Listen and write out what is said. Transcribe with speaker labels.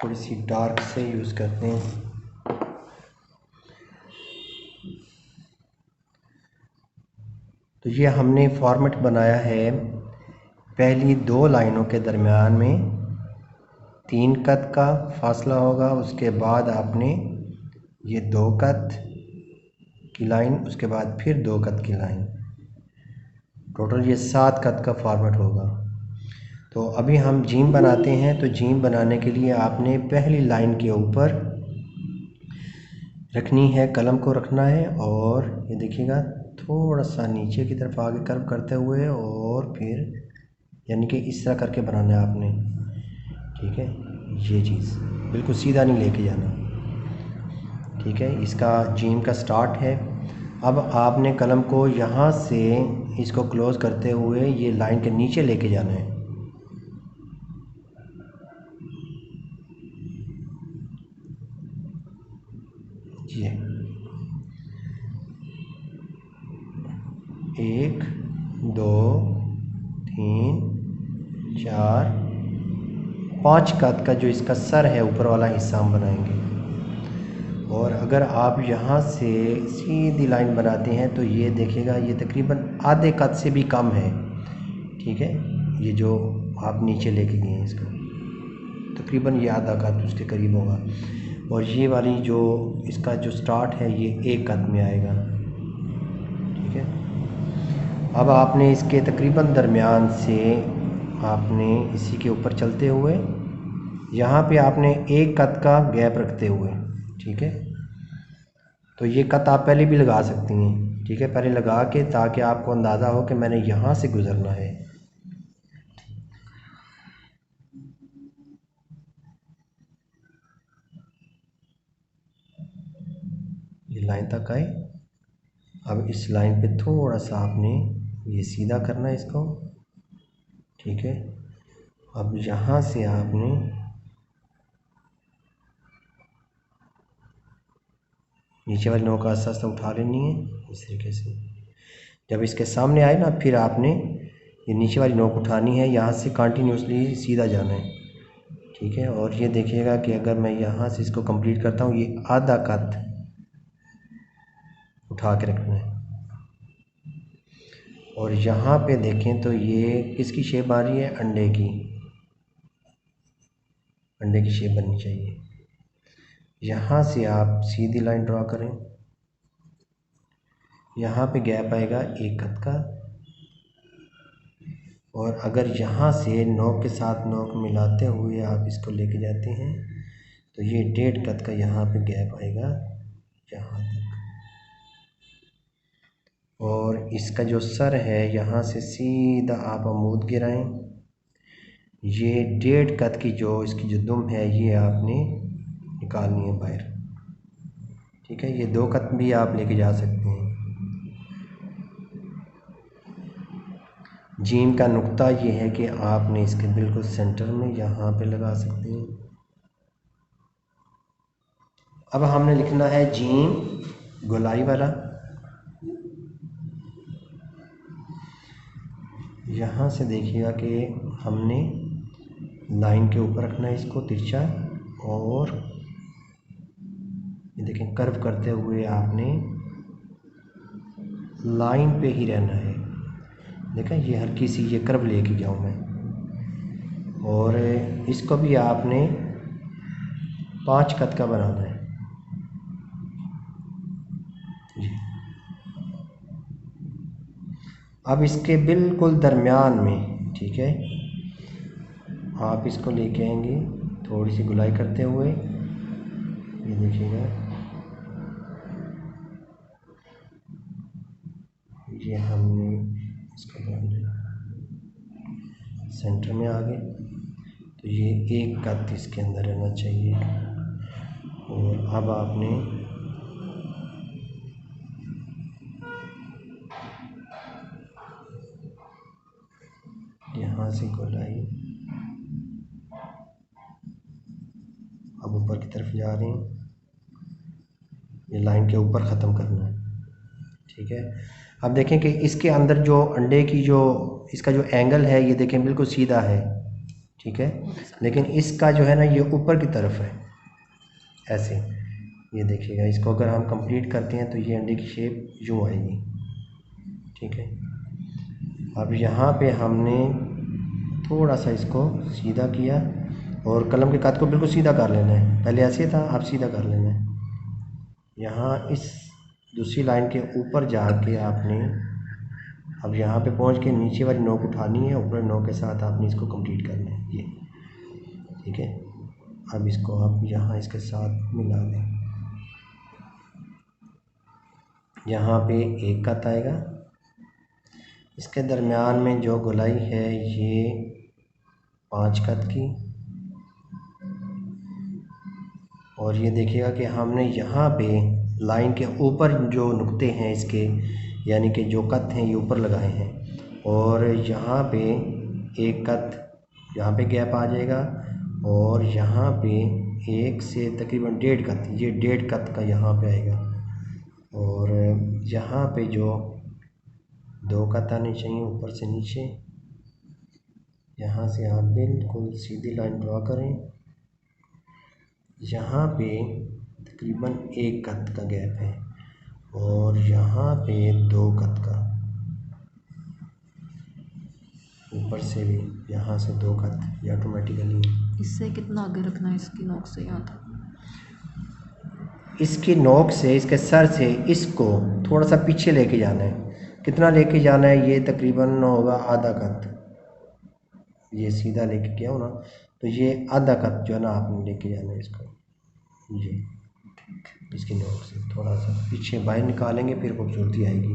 Speaker 1: थोड़ी सी डार्क से यूज़ करते हैं। तो ये हमने फॉर्मेट बनाया है, पहली 2 लाइनों के दरमियान में 3 कत का फासला होगा, उसके बाद आपने ये 2 कत की लाइन, उसके बाद फिर 2 कत की लाइन, टोटल ये 7 कत का फॉर्मेट होगा। तो अभी हम जीम बनाते हैं। तो जीम बनाने के लिए आपने पहली लाइन के ऊपर रखनी है, कलम को रखना है, और ये देखिएगा थोड़ा सा नीचे की तरफ आगे कर्व करते हुए, और फिर यानी कि इस तरह करके बनाना है आपने, ठीक है। ये चीज़ बिल्कुल सीधा नहीं लेके जाना, ठीक है। इसका जीम का स्टार्ट है। अब आपने कलम को यहाँ से इसको क्लोज़ करते हुए ये लाइन के नीचे लेके जाना है। ये 1 2 3 4 5 कत का जो इसका सर है, ऊपर वाला हिस्सा हम बनाएंगे। और अगर आप यहाँ से सीधी लाइन बनाते हैं तो ये देखिएगा ये तकरीबन आधे कत से भी कम है, ठीक है। ये जो आप नीचे लेके गए हैं इसका तकरीबन ये आधा कत उसके करीब होगा। और ये वाली जो इसका जो स्टार्ट है ये 1 कत में आएगा, ठीक है। अब आपने इसके तकरीबन दरमियान से आपने इसी के ऊपर चलते हुए यहाँ पे आपने 1 कत का गैप रखते हुए, ठीक है। तो ये कत आप पहले भी लगा सकती हैं, ठीक है, पहले लगा के, ताकि आपको अंदाज़ा हो कि मैंने यहाँ से गुज़रना है। ये लाइन तक आए। अब इस लाइन पे थोड़ा सा आपने ये सीधा करना है इसको, ठीक है। अब यहाँ से आपने नीचे वाली नोक आस्ता आस्ता उठा लेनी है इस तरीके से। जब इसके सामने आए ना, फिर आपने ये नीचे वाली नोक उठानी है, यहाँ से कंटिन्यूसली सीधा जाना है, ठीक है। और ये देखिएगा कि अगर मैं यहाँ से इसको कंप्लीट करता हूँ, ये आधा कत उठा के रखना है। और यहाँ पे देखें तो ये किसकी शेप आ रही है, अंडे की, अंडे की शेप बननी चाहिए। यहाँ से आप सीधी लाइन ड्रॉ करें, यहाँ पे गैप आएगा 1 कत का, और अगर यहाँ से नोक के साथ नोक मिलाते हुए आप इसको लेके जाते हैं तो ये 1.5 कत का यहाँ पे गैप आएगा यहाँ तक। और इसका जो सर है यहाँ से सीधा आप अमूद गिराएं, ये 1.5 कत की जो इसकी जो दुम है ये आपने निकालनी है बाहर, ठीक है। ये 2 कत भी आप लेके जा सकते हैं। जीम का नुक्ता ये है कि आपने इसके बिल्कुल सेंटर में यहाँ पे लगा सकते हैं। अब हमने लिखना है जीम गोलाई वाला। यहाँ से देखिएगा कि हमने लाइन के ऊपर रखना है इसको तिरछा, और ये देखें कर्व करते हुए आपने लाइन पे ही रहना है। देखें ये हल्की सी ये कर्व लेके जाऊँ मैं, और इसको भी आपने 5 कत का बनाना है जी। अब इसके बिल्कुल दरमियान में, ठीक है, आप इसको लेके आएंगे थोड़ी सी गुलाई करते हुए, ये देखिएगा ये हमने इसको सेंटर में आ गए। तो ये 1 कत इसके अंदर रहना चाहिए। और अब आपने यहाँ से गोलाई अब ऊपर की तरफ जा रहे हैं, ये लाइन के ऊपर ख़त्म करना है, ठीक है। अब देखें कि इसके अंदर जो अंडे की जो इसका जो एंगल है ये देखें बिल्कुल सीधा है, ठीक है। लेकिन इसका जो है ना ये ऊपर की तरफ है ऐसे, ये देखिएगा। इसको अगर हम कंप्लीट करते हैं तो ये अंडे की शेप यूँ आएगी, ठीक है। अब यहाँ पे हमने थोड़ा सा इसको सीधा किया और कलम के कात को बिल्कुल सीधा कर लेना है। पहले ऐसे था, अब सीधा कर लेना है। यहाँ इस दूसरी लाइन के ऊपर जाके आपने अब यहाँ पे पहुँच के नीचे वाली नोक उठानी है, ऊपर नोक के साथ आपने इसको कंप्लीट करना है ये, ठीक है। अब इसको आप यहाँ इसके साथ मिला दें। यहाँ पे एक कत आएगा, इसके दरमियान में जो गोलाई है ये 5 कत की, और ये देखिएगा कि हमने यहाँ पे लाइन के ऊपर जो नुक्ते हैं इसके, यानी कि जो कत हैं ये ऊपर लगाए हैं, और यहाँ पे एक कत यहाँ पे गैप आ जाएगा, और यहाँ पे 1 से तकरीबन 1.5 कत, ये 1.5 कत का यहाँ पे आएगा, और यहाँ पे जो 2 कत आने चाहिए ऊपर से नीचे। यहाँ से आप बिल्कुल सीधी लाइन ड्रॉ करें, यहाँ पे तकरीबन 1 कत का गैप है, और यहाँ पे 2 कत का, ऊपर से भी यहाँ से 2 कत, ये ऑटोमेटिकली।
Speaker 2: इससे कितना आगे रखना है इसकी नोक से यहाँ तक?
Speaker 1: इसकी नोक से, इसके सर से इसको थोड़ा सा पीछे लेके जाना है। कितना लेके जाना है? ये तकरीबन होगा आधा कत। ये सीधा लेके गया हो ना, तो ये आधा कत जो है ना आपने लेके जाना है इसको, ये इसकी नोक से थोड़ा सा पीछे बाहर निकालेंगे, फिर खूबसूरती आएगी।